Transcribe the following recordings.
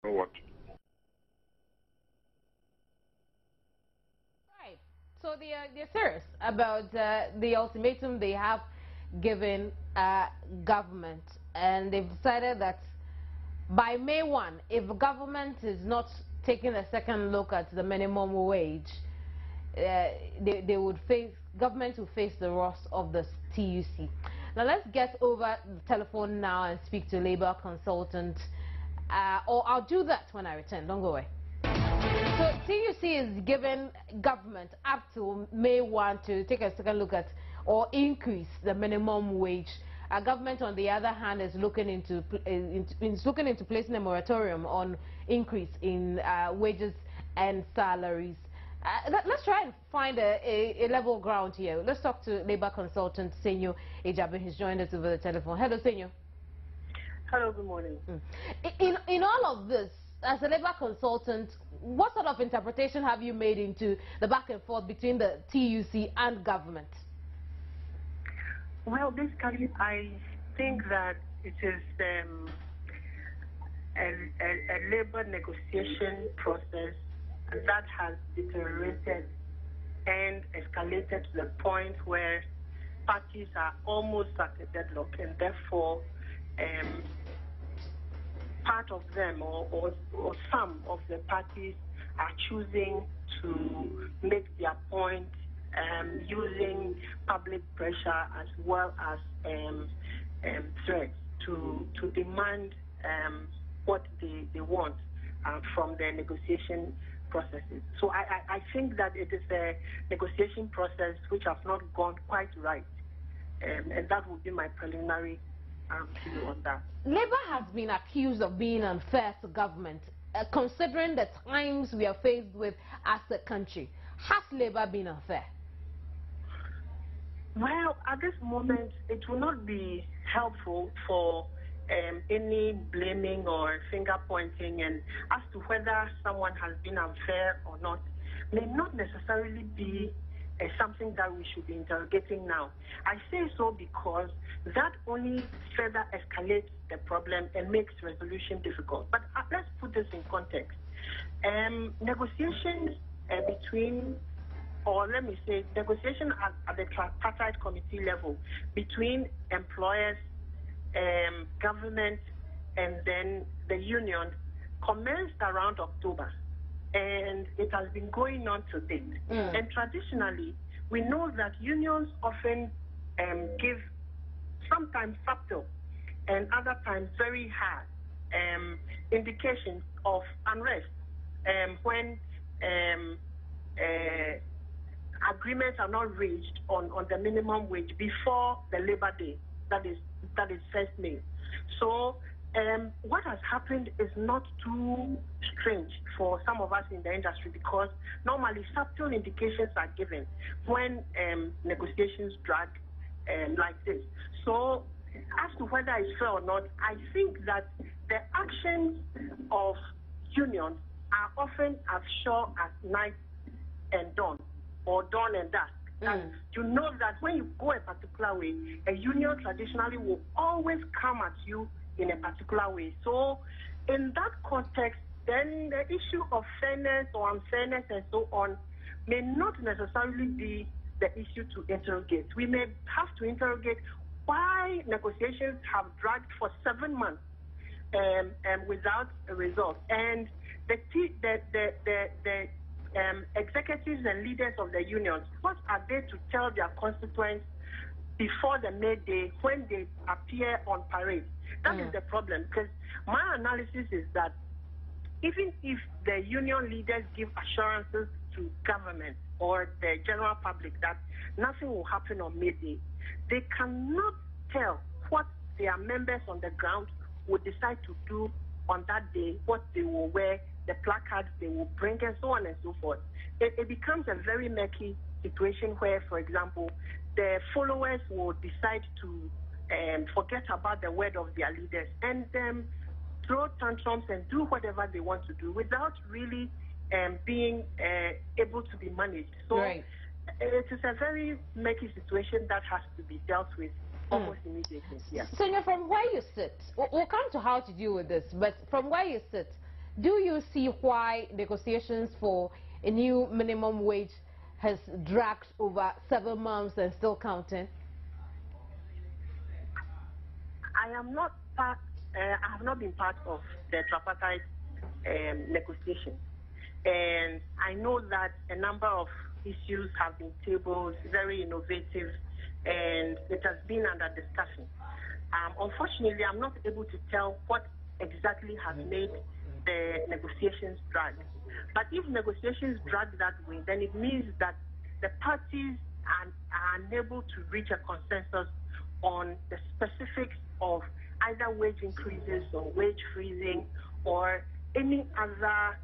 What? Right. So they're serious about the ultimatum they have given government, and they've decided that by May 1, if government is not taking a second look at the minimum wage, they would face government will face the wrath of the TUC. Now let's get over the telephone now and speak to labor consultant, or I'll do that when I return. Don't go away. So TUC is giving government up to May 1 to take a second look at or increase the minimum wage. Government, on the other hand, is looking into placing a moratorium on increase in wages and salaries. Let's try and find a level ground here. Let's talk to labor consultant Senyo Ejabe. He's joined us over the telephone. Hello, Senyo. Hello, good morning. In all of this, as a labor consultant, what sort of interpretation have you made into the back and forth between the TUC and government? Well, basically, I think that it is a labor negotiation process that has deteriorated and escalated to the point where parties are almost at a deadlock, and therefore part of them or some of the parties are choosing to make their point using public pressure as well as threats to demand what they want from the negotiation processes. So I think that it is a negotiation process which has not gone quite right, and that would be my preliminary view on that. Labour has been accused of being unfair to government, considering the times we are faced with as a country. Has Labour been unfair? Well, at this moment, it will not be helpful for any blaming or finger pointing, and as to whether someone has been unfair or not may not necessarily be something that we should be interrogating now. I say so because that only further escalates the problem and makes resolution difficult. But let's put this in context. Negotiations between, or let me say, negotiation at the tripartite committee level between employers, government, and then the union commenced around October, and it has been going on to date. And traditionally, we know that unions often give sometimes subtle and other times very hard indications of unrest when agreements are not reached on the minimum wage before the Labor Day, that is 1st May. So what has happened is not too strange for some of us in the industry, because normally subtle indications are given when negotiations drag like this. So as to whether it's fair or not, I think that the actions of unions are often as sure as night and dawn, or dawn and dusk. And you know that when you go a particular way, a union traditionally will always come at you in a particular way. So in that context, then the issue of fairness or unfairness and so on may not necessarily be the issue to interrogate. We may have to interrogate why negotiations have dragged for 7 months without a result. And the executives and leaders of the unions, what are they to tell their constituents before the May Day when they appear on parade? That is the problem, because my analysis is that even if the union leaders give assurances to government or the general public that nothing will happen on May Day, they cannot tell what their members on the ground would decide to do on that day, what they will wear, the placards they will bring, and so on and so forth. It becomes a very murky situation where, for example, the followers will decide to forget about the word of their leaders and throw tantrums and do whatever they want to do without really being able to be managed. So it is a very murky situation that has to be dealt with almost immediately. Yeah. So, from where you sit, we'll come to how to deal with this, but from where you sit, do you see why negotiations for a new minimum wage has dragged over 7 months and still counting? I am not part. I have not been part of the tripartite negotiation, and I know that a number of issues have been tabled, very innovative, and it has been under discussion. Unfortunately, I'm not able to tell what exactly has made the negotiations drag. But if negotiations drag that way, then it means that the parties are unable to reach a consensus on the specifics of either wage increases or wage freezing or any other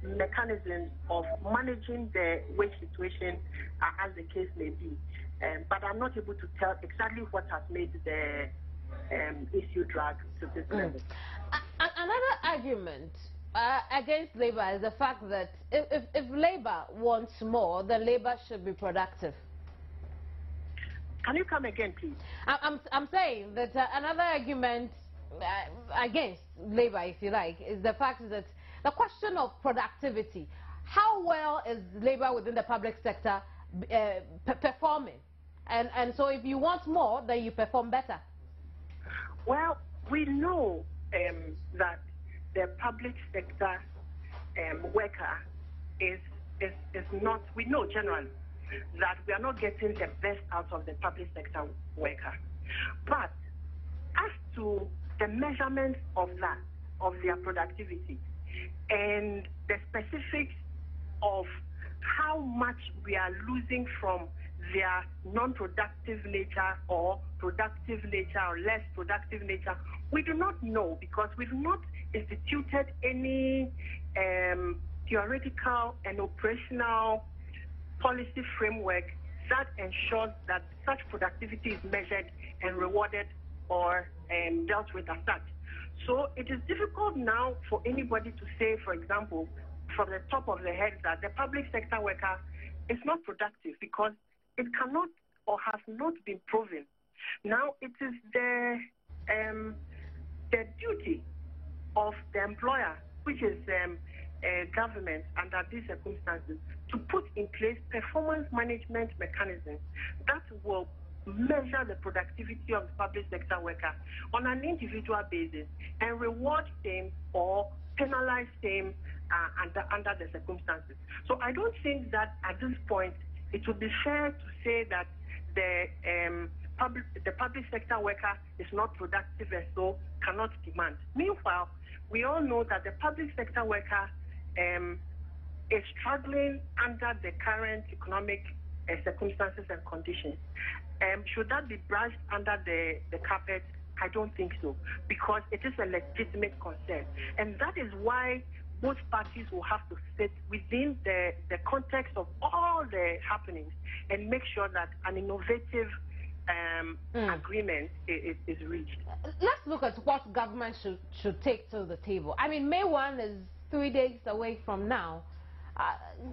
mechanisms of managing the wage situation as the case may be. But I'm not able to tell exactly what has made the issue drag to this level. Another argument against Labour is the fact that if Labour wants more, then Labour should be productive. Can you come again, please? I'm saying that another argument against Labour, if you like, is the fact that the question of productivity. How well is Labour within the public sector performing? And so if you want more, then you perform better. Well, we know that the public sector worker is not, we know generally that we are not getting the best out of the public sector worker. But as to the measurement of that, of their productivity, and the specifics of how much we are losing from their non-productive nature or productive nature or less productive nature, we do not know, because we've not instituted any theoretical and operational policy framework that ensures that such productivity is measured and rewarded or dealt with as such. So it is difficult now for anybody to say, for example, from the top of their head that the public sector worker is not productive, because it cannot or has not been proven. Now it is the duty of the employer, which is government under these circumstances, to put in place performance management mechanisms that will measure the productivity of the public sector worker on an individual basis and reward them or penalize them under the circumstances. So I don't think that at this point it would be fair to say that the public sector worker is not productive and so cannot demand. Meanwhile, we all know that the public sector worker is struggling under the current economic circumstances and conditions. Should that be brushed under the carpet? I don't think so, because it is a legitimate concern. And that is why both parties will have to sit within the context of all the happenings and make sure that an innovative agreement is reached. Let's look at what government should take to the table. I mean, May 1 is 3 days away from now.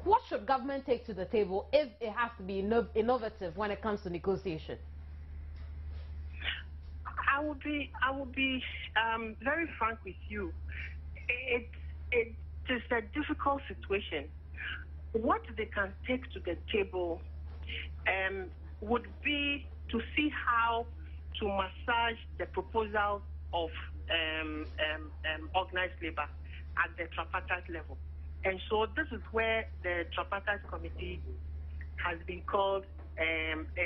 What should government take to the table if it has to be innovative when it comes to negotiation? I would be very frank with you. It is a difficult situation. What they can take to the table would be to see how to massage the proposal of organized labor at the tripartite level. And so this is where the tripartite committee has been called,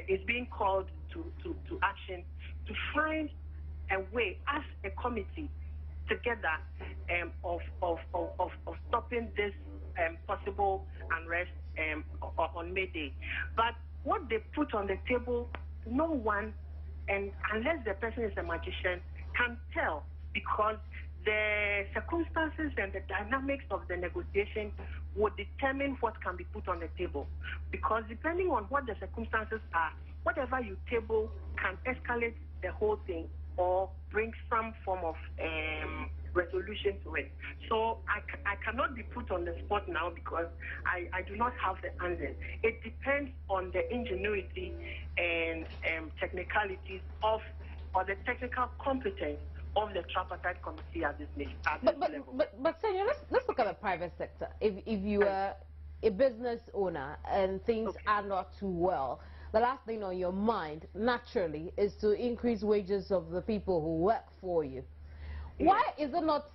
is being called to action to find a way as a committee together of stopping this possible unrest on May Day. But what they put on the table, no one, and unless the person is a magician, can tell, because the circumstances and the dynamics of the negotiation would determine what can be put on the table. Because depending on what the circumstances are, whatever you table can escalate the whole thing or bring some form of resolution to it. So I cannot be put on the spot now, because I do not have the answer. It depends on the ingenuity and technicalities of, or the technical competence of the tripartite committee at this level. But Senor, let's look at the private sector. If you are a business owner and things are not too well, the last thing on your mind, naturally, is to increase wages of the people who work for you. Yeah. Why is it not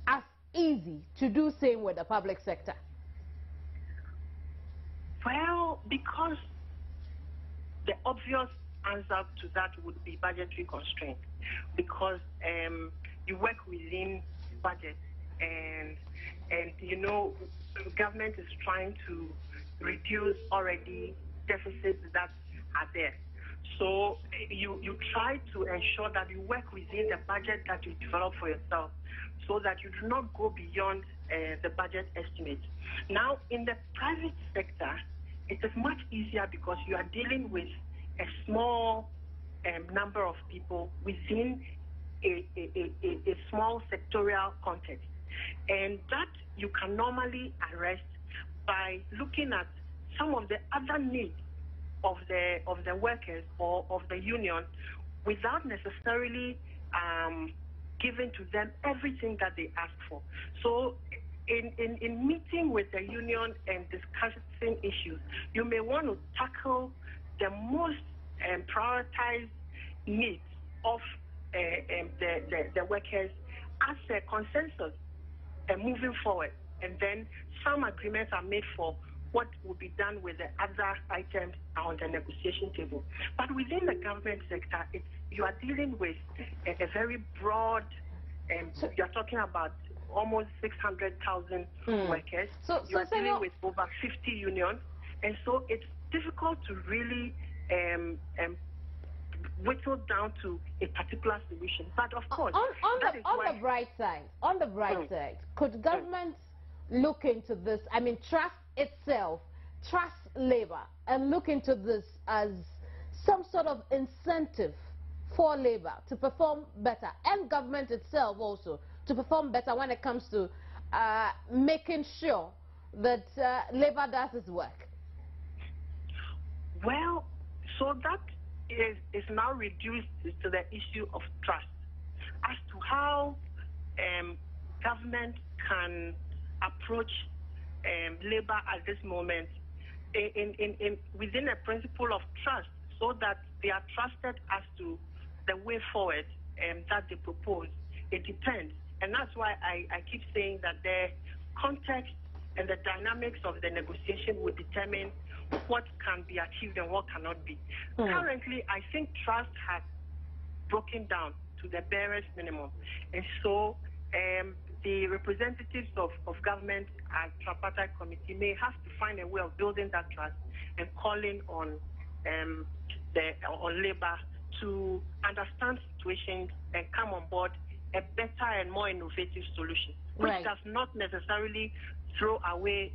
as easy to do same with the public sector? Well, because the obvious answer to that would be budgetary constraint, because you work within budget, and you know, government is trying to reduce already deficits that are there. So you try to ensure that you work within the budget that you develop for yourself, so that you do not go beyond the budget estimate. Now, in the private sector, it is much easier because you are dealing with a small number of people within a small sectorial context. And that you can normally arrest by looking at some of the other needs of the workers or of the union without necessarily giving to them everything that they ask for. So in meeting with the union and discussing issues, you may want to tackle the most prioritized needs of the workers as a consensus moving forward. And then some agreements are made for what will be done with the other items on the negotiation table. But within the government sector, you are dealing with a very broad, you are talking about almost 600,000 workers. You are dealing with over 50 unions. And so it's difficult to really whittle down to a particular solution. But of course, on the bright side, could government look into this? I mean, trust itself, trust labor, and look into this as some sort of incentive for labor to perform better, and government itself also to perform better when it comes to making sure that labor does its work? Well, so that is now reduced to the issue of trust as to how government can approach labor at this moment within a principle of trust, so that they are trusted as to the way forward that they propose. It depends. And that's why I keep saying that the context and the dynamics of the negotiation will determine what can be achieved and what cannot be. Currently, I think trust has broken down to the barest minimum. And so the representatives of government and tripartite committee may have to find a way of building that trust and calling on labor to understand situations and come on board a better and more innovative solution, which does not necessarily throw away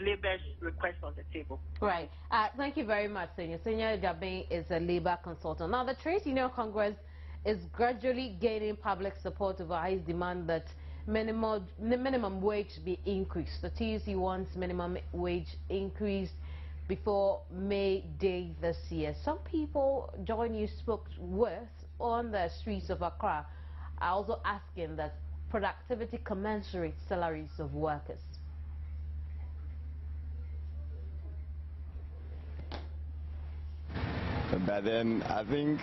labor's request on the table. Right. Thank you very much, Senor. Senor Jabbeh is a labor consultant. Now, the Trade Union Congress is gradually gaining public support over his demand that minimum wage be increased. The TUC wants minimum wage increased before May Day this year. Some people Joy News spoke with on the streets of Accra are also asking that productivity commensurate salaries of workers. But then I think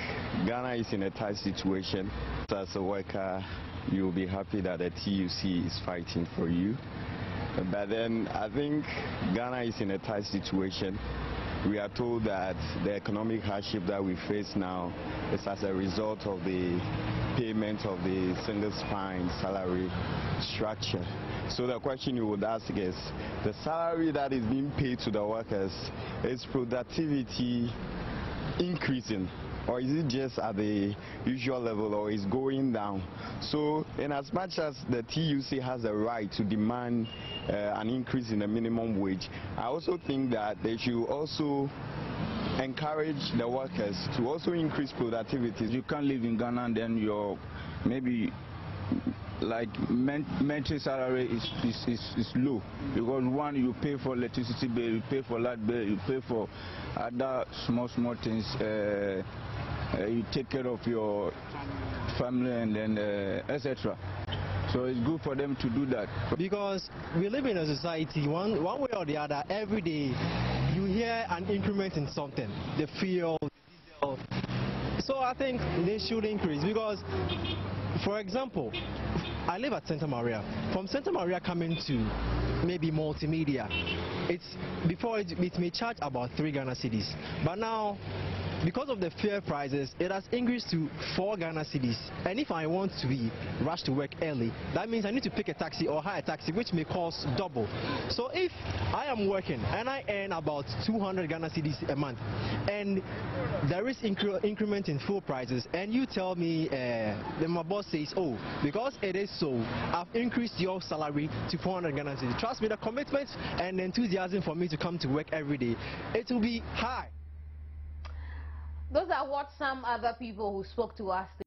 Ghana is in a tight situation. As a worker, you'll be happy that the TUC is fighting for you. But then I think Ghana is in a tight situation. We are told that the economic hardship that we face now is as a result of the payment of the single spine salary structure. So the question you would ask is, the salary that is being paid to the workers, is productivity increasing, or is it just at the usual level, or is going down? So in as much as the TUC has a right to demand an increase in the minimum wage, I also think that they should also encourage the workers to also increase productivity. You can't live in Ghana and then your maybe like monthly salary is low, because one, you pay for electricity bill, you pay for light bill, you pay for other small things, you take care of your family and then etc. So it's good for them to do that. Because we live in a society, one way or the other, every day you hear an increment in something, the fuel, the diesel. So I think they should increase because, for example, I live at Santa Maria. From Santa Maria coming to maybe Multimedia, before it may charge about 3 Ghana cedis, but now, because of the fuel prices, it has increased to 4 Ghana cedis. And if I want to be rushed to work early, that means I need to pick a taxi or hire a taxi, which may cost double. So if I am working and I earn about 200 Ghana cedis a month, and there is increment in fuel prices, and you tell me, then my boss says, oh, because it is so, I've increased your salary to 400 Ghana cedis. Trust me, the commitment and the enthusiasm for me to come to work every day, it will be high. Those are what some other people who spoke to us